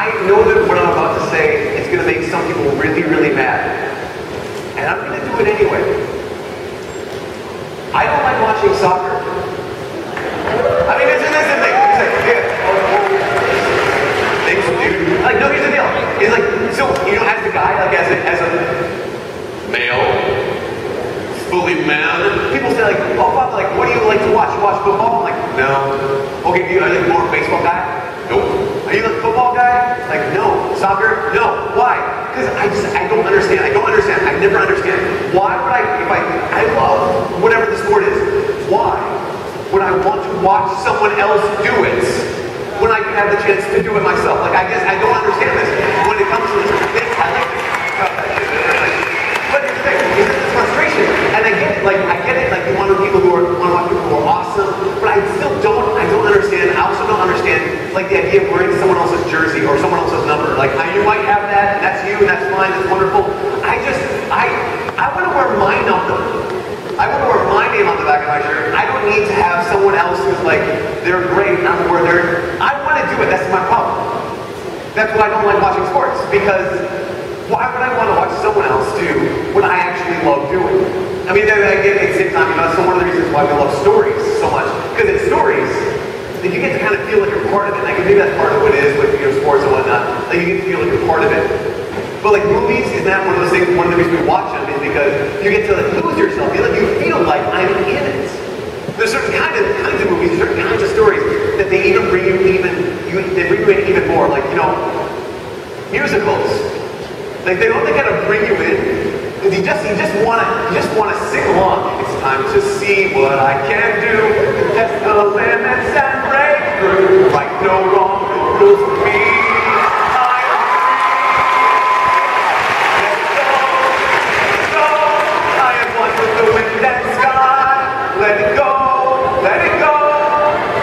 I know that what I'm about to say is going to make some people really, really mad. And I'm going to do it anyway. I don't like watching soccer. I mean, this is the thing. He's like, yeah. Thanks, dude. Like, no, here's the deal. He's like, so, you know, as a guy, like, as a male, fully man, people say, like, oh, Bob, like, what do you like to watch? You watch football? I'm like, no. Okay, are you like more a baseball guy? Nope. Are you like a football guy? Like, no. Soccer? No. Why? Because I don't understand. I don't understand. I never understand. Why would I love whatever the sport is. Why would I want to watch someone else do it when I can have the chance to do it myself? Like, I guess I don't understand this. When it comes to this, I like this. But here's the thing, it's this frustration. And I get it, like, you want people who are awesome, but I don't understand. I also don't understand, like, the idea of wearing someone else's jersey or someone else's number. Like, you might have that, and that's you, and that's fine, that's wonderful. I want to wear my number. I want to wear my name on the back of my shirt. I don't need to have someone else who's like, they're great, and I'm where they're. I want to do it, that's my problem. That's why I don't like watching sports, because why would I want to watch someone else do what I actually love doing? I mean, again, at the same time, you know, that's one of the reasons why we love stories so much. Because in stories, you get to kind of feel like you're part of it. Like, maybe that's part of what it is with, you know, sports and whatnot. Like, you get to feel like you're part of it. But like movies is not one of those things. One of the reasons we watch them is because you get to like lose yourself. You feel like I'm in it. There's certain kinds of movies, certain kinds of stories that they even bring you in even more. Like, you know, musicals. Like, they don't kind of bring you in. You just wanna sing along. It's time to see what I can do. Test the limits and break through. Right, no wrong, no rules for me. I am one with the wind and sky. Let it go, let it go.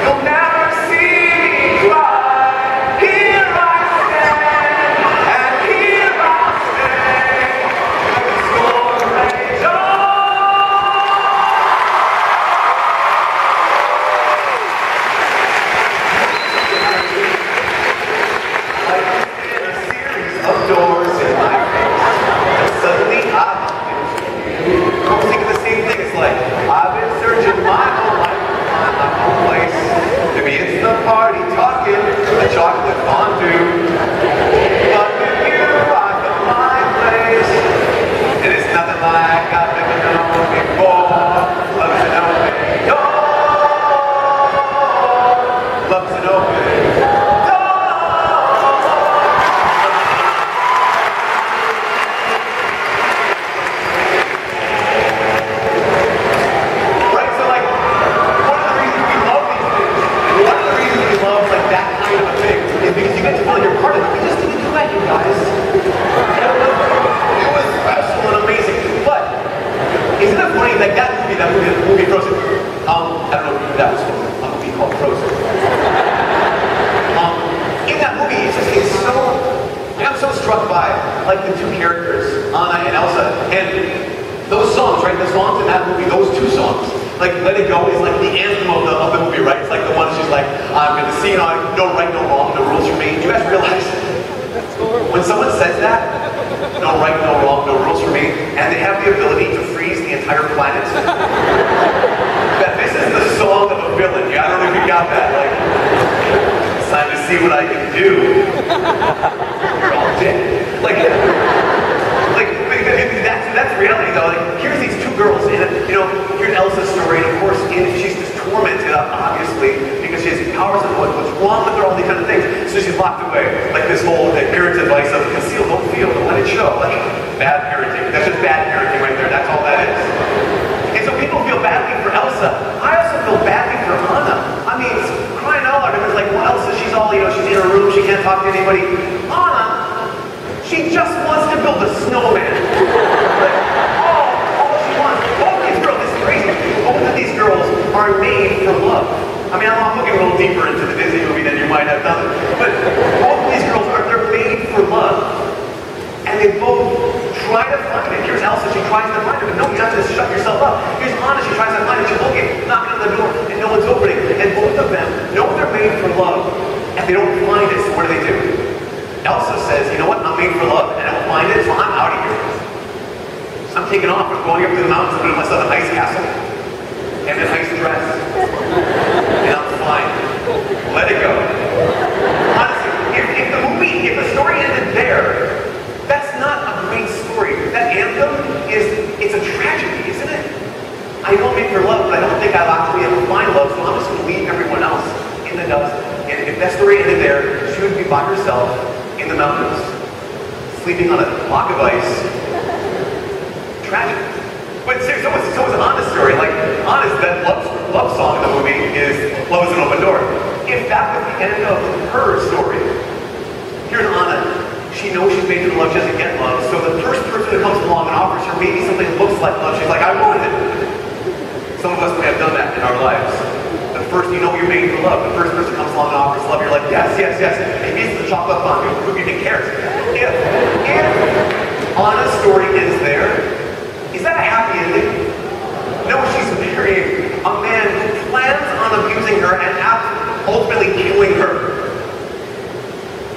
You'll never see me cry. Here I stand, and here I'll stay. Doors in my face. And suddenly I'm thinking the same thing. It's like, I've been searching my whole life to find my own place. Maybe it's the party talking, the chocolate fondue. But with you, I found my place. And it's nothing like I've never known before. Love's an open door. Love's an open door. Because you get to feel you're part of it. We just did a duet, you guys. It was special and amazing. But isn't it funny that that movie Frozen? I don't know if that was a movie called Frozen. In that movie, I'm so struck by like the two characters, Anna and Elsa, and those songs, right? The songs in that movie, those two songs. Like, Let It Go is like the anthem of the movie, right? It's like the one she's like, I'm gonna see, you know, no right, no wrong, no rules for me. Do you guys realize when someone says that, no right, no wrong, no rules for me, and they have the ability to freeze the entire planet? That this is the song of a villain. I don't know if you got that. Like, it's time to see what I can do. You're all dead. Like that's reality though. Like, here's these two girls, and you know, here's Elsa's story, and of course, she's just tormented, obviously, because she has powers of what's wrong with her, all these kind of things. So she's locked away. Like this whole parents' advice of conceal, don't feel, don't let it show. Like bad parenting. That's just bad parenting right there. That's all that is. And so people feel badly for Elsa. I also feel badly for Anna. I mean, crying out loud. It's like, well, Elsa, she's all, you know, she's in her room, she can't talk to anybody. Anna, she just wants to build a snowman. Like, all she wants. Both these girls, this is crazy. Both of these girls are made for love. I mean, I'm looking a little deeper into the Disney movie than you might have done. But both of these girls they're made for love. And they both try to find it. Here's Elsa, she tries to find it, but no, you have to shut yourself up. Here's Anna, she tries to find it, she's looking, knocking on the door, and no one's opening. And both of them know they're made for love, and they don't find it, so what do? Elsa says, you know what, I'm made for love, and I will find it, so I'm out of here. So I'm taking off, I'm going up to the mountains, I'm building myself an ice castle, and an ice dress, and I'm flying. Let it go. Honestly, if the story ended there, that's not a great story. That anthem it's a tragedy, isn't it? I know I'm made for love, but I don't think I'll actually ever find love, so I'm just going to leave everyone else in the dust. And if that story ended there, she would be by herself in the mountains, sleeping on a block of ice. Tragic. But seriously, so it's Anna's story. Like, honest, that love song in the movie is Love is an Open Door. If that was the end of her story, here's Anna. She knows she's made for love, she doesn't get love. So the first person who comes along and offers her maybe something that looks like love, she's like, I want it. Some of us may have done that in our lives. The first, you know you're made for love. The first person comes along and offers love, you're like, yes, yes, yes. Maybe it's the chocolate fondue. Who even cares? If Anna's story ends there, is that a happy ending? No, she's marrying a man who plans on abusing her and ultimately killing her.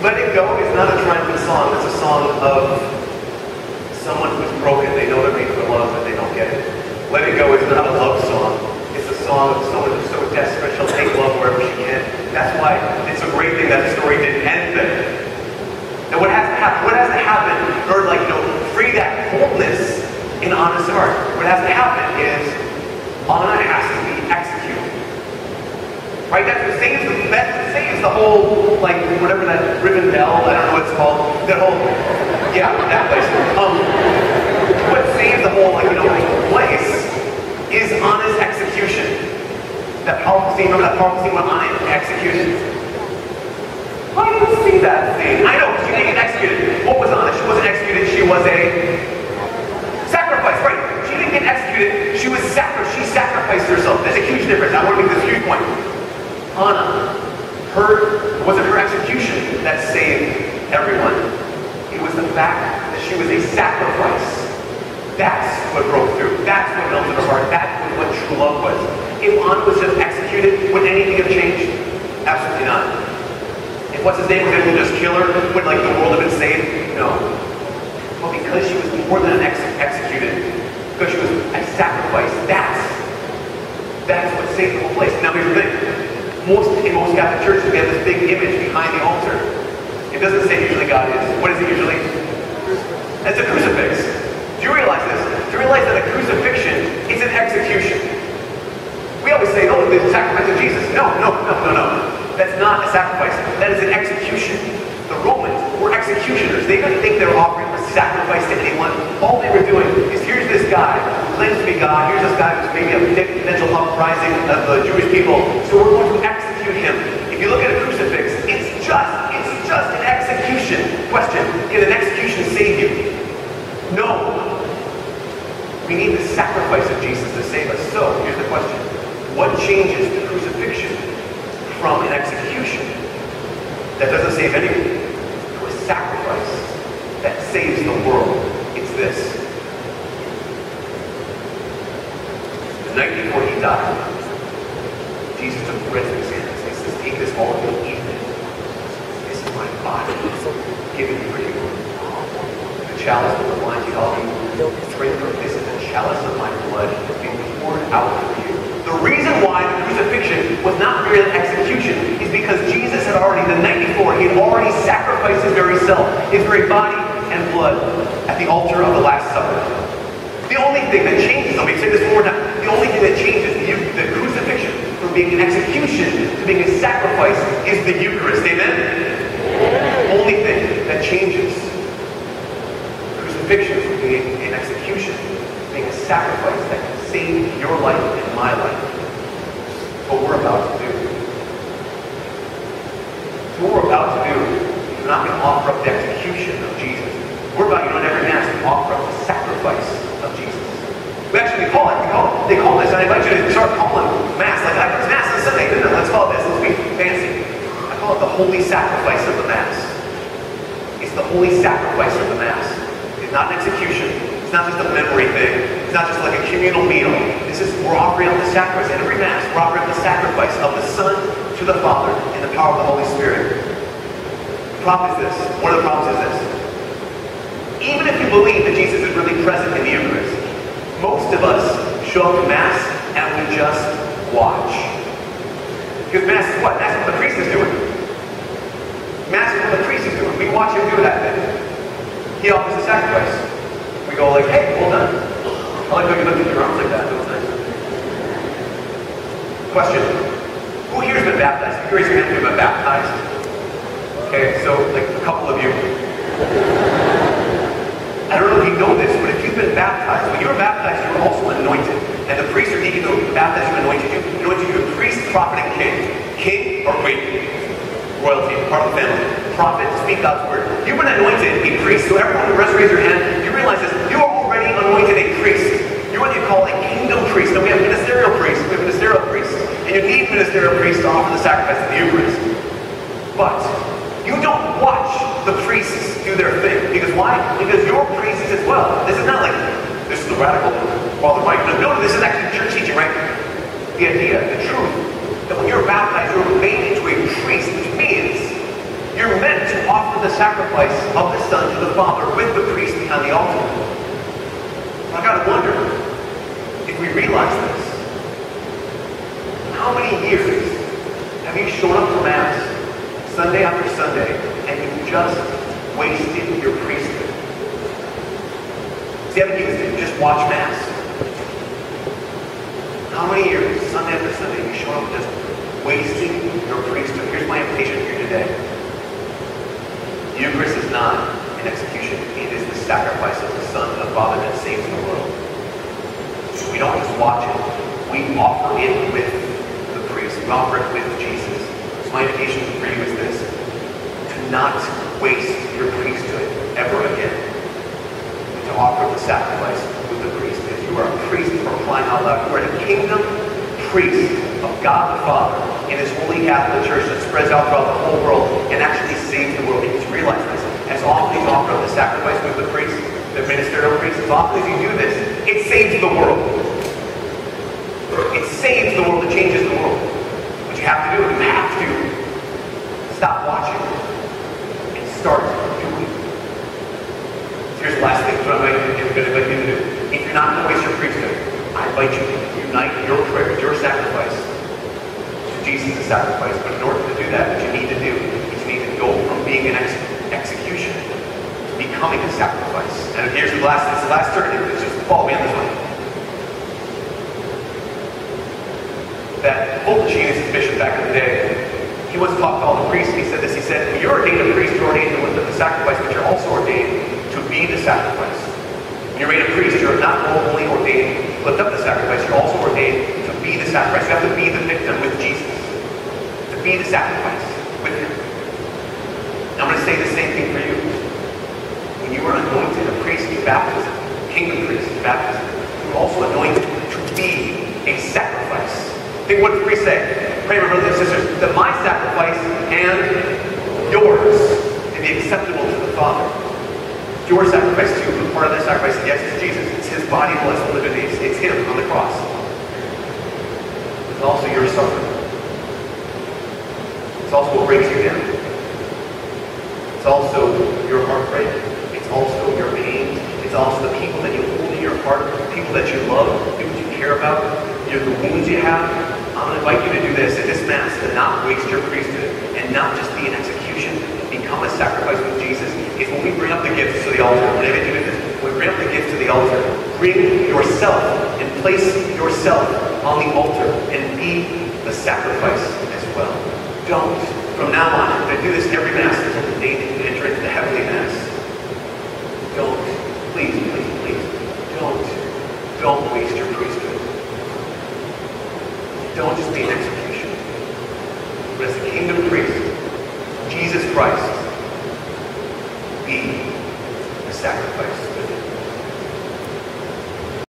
Let It Go is not a triumphant song. It's a song of someone who's broken. They know they're made for love, but they don't get it. Let It Go is not a love song. It's a song of someone who's so desperate she'll take love wherever she can. That's why it's a great thing that the story didn't end there. Now what has to happen? What has to happen in order to free that coldness in Anna's heart? What has to happen is Anna has to be executed. Right? That's what saves the whole, whatever that Rivendell, I don't know what it's called, that whole, yeah, that place. What saves the whole, place is Anna's execution. That powerful scene, remember that powerful scene when Anna is executed? Why do you see that scene? I know, she didn't get executed. What was Anna? She wasn't executed, she was a sacrifice, right? She didn't get executed, she sacrificed herself. There's a huge difference. I want to make this huge point. Anna, it wasn't her execution that saved everyone. It was the fact that she was a sacrifice. That's what broke through. That's what melted her heart. That's what true love was. If Anna was just executed, would anything have changed? Absolutely not. If what's his name was able to just kill her, would the world have been saved? No. But because she was more than executed, because she was a sacrifice, that's what saved the whole place. Now here's the thing. In most Catholic churches, we have this big image behind the altar. It doesn't say usually God is. What is it usually? It's a crucifix. Do you realize this? Do you realize that a crucifixion is an execution? We always say, oh, the sacrifice of Jesus. No. That's not a sacrifice. That is an execution. The Romans were executioners. They didn't think they were offering a sacrifice to anyone. All they were doing is, here's this guy who claims to be God. Here's this guy who's maybe a potential uprising of the Jewish people. So we're going to execute him. If you look at a crucifix, it's just an execution. Question, can an execution save you? No. We need the sacrifice of Jesus to save us. So, here's the question. What changes the crucifixion from an execution that doesn't save anyone to a sacrifice that saves the world? It's this. The night before he died, Jesus took bread in his hands. He says, take this all and eat it. This is my body given for you. The chalice with the wine, all you drink from this is the chalice of my blood being poured out for you. The reason why the crucifixion was not merely an execution is because Jesus had already, the night before, he had already sacrificed his very self, his very body and blood at the altar of the Last Supper. The only thing that changes, let me say this one more time, the only thing that changes the crucifixion from being an execution to being a sacrifice is the Eucharist, amen? The only thing that changes crucifixion from being an execution, being a sacrifice that can save your life and my life. What we're about to do. What we're about to do, we're not going to offer up the execution of Jesus. We're about, in every Mass, to offer up the sacrifice of Jesus. They call this, and I invite you to start calling Mass, it's Mass on Sunday. No, let's call it this, let's be fancy. I call it the holy sacrifice of the Mass. It's the holy sacrifice of the Mass. It's not an execution. It's not just a memory thing. It's not just like a communal meal. We're offering up the sacrifice. At every Mass, we're offering up the sacrifice of the Son to the Father in the power of the Holy Spirit. problem is this. One of the problems is this. Even if you believe that Jesus is really present in the Eucharist, most of us show up to Mass and we just watch. Because Mass is what? Mass is what the priest is doing. Mass is what the priest is doing. We watch him do that thing. He offers the sacrifice. We go like, hey, well done. I like how you looked at your arms like that. That was nice. Question. Who here has been baptized? If you raise your hand, you've been baptized. Okay, so like a couple of you. I don't know if you know this, but if you've been baptized, when you were baptized, you were also anointed. And the priest or deacon who baptized you anointed you a priest, prophet, and king. King or queen? Royalty, part of the family. Prophet, speak God's word. You've been anointed a priest. So everyone who raise your hand, you realize this. You are already anointed a priest. You're what you call a kingdom priest. Now we have ministerial priests. We have ministerial priests. And you need ministerial priests to offer the sacrifice of the Eucharist. But you don't watch the priests do their thing. Because why? Because you're priests as well. This is not like, this is the radical Father Mike. No, this is actually church teaching, right? The idea, the truth, that when you're baptized, you're made into a priest, which means you're meant to offer the sacrifice of the Son to the Father with the priest behind the altar. I gotta wonder, if we realize this, how many years have you shown up to Mass, Sunday after Sunday, and you just wasted your priesthood? See, you haven't used it, just watch Mass. How many years, Sunday after Sunday, you show up just wasting your priesthood? Here's my invitation for you today. The Eucharist is not an execution. It is the sacrifice of the Son of the Father that saves the world. We don't just watch it. We offer it with the priest. We offer it with Jesus. So my invitation for you is this. To not waste your priesthood ever again. To offer the sacrifice with the priest. If you are a priest, for crying out loud, you are a kingdom priest of God the Father in His holy Catholic Church that spreads out throughout the whole world and actually saves the world. You just realize this. As often as you offer the sacrifice with the priest, the ministerial priest, as often as you do this, it saves the world. It saves the world. It changes the world. What you have to do, you have to stop watching and start doing. So here's the last thing that I'm going to invite you to do. If you're not going to waste your priesthood, I invite you to unite your prayer, your sacrifice, to Jesus' sacrifice. But in order to do that, what you need to do is you need to go from being an execution to becoming a sacrifice. And here's the last turn. Just follow me on this one. That Pope Genius, bishop back in the day, he once talked to all the priests, and he said this. He said, when you're ordained a priest, you're ordained to live the sacrifice, but you're also ordained to be the sacrifice. When you're made a priest, you're not only ordained to lift up the sacrifice, you're also ordained to be the sacrifice. You have to be the victim with Jesus. To be the sacrifice with Him. Now I'm going to say the same thing for you. When you are anointed a priest in baptism, kingdom priest in baptism, you're also anointed to be a sacrifice. Think what the priest say. Pray, my brothers and sisters, that my sacrifice and yours may be acceptable to the Father. Your sacrifice too, but part of that sacrifice, yes, it's Jesus. It's His body, blood, split, and it's Him on the cross. It's also your suffering. It's also what brings you down. It's also your heartbreak. It's also your pain. It's also the people that you hold in your heart, the people that you love, the people you care about, the wounds you have. I'm going to invite you to do this at this Mass, to not waste your priesthood and not just be an execution, become a sacrifice with Jesus. Is when we bring up the gifts to the altar. When I get you this, when we bring up the gifts to the altar, bring yourself and place yourself on the altar and be the sacrifice as well. Don't. From now on, I'm going to do this every Mass until the day that you enter into the heavenly Mass. Don't. Please, please, please. Don't waste your priesthood. Don't just be an execution. But as a kingdom priest, Jesus Christ,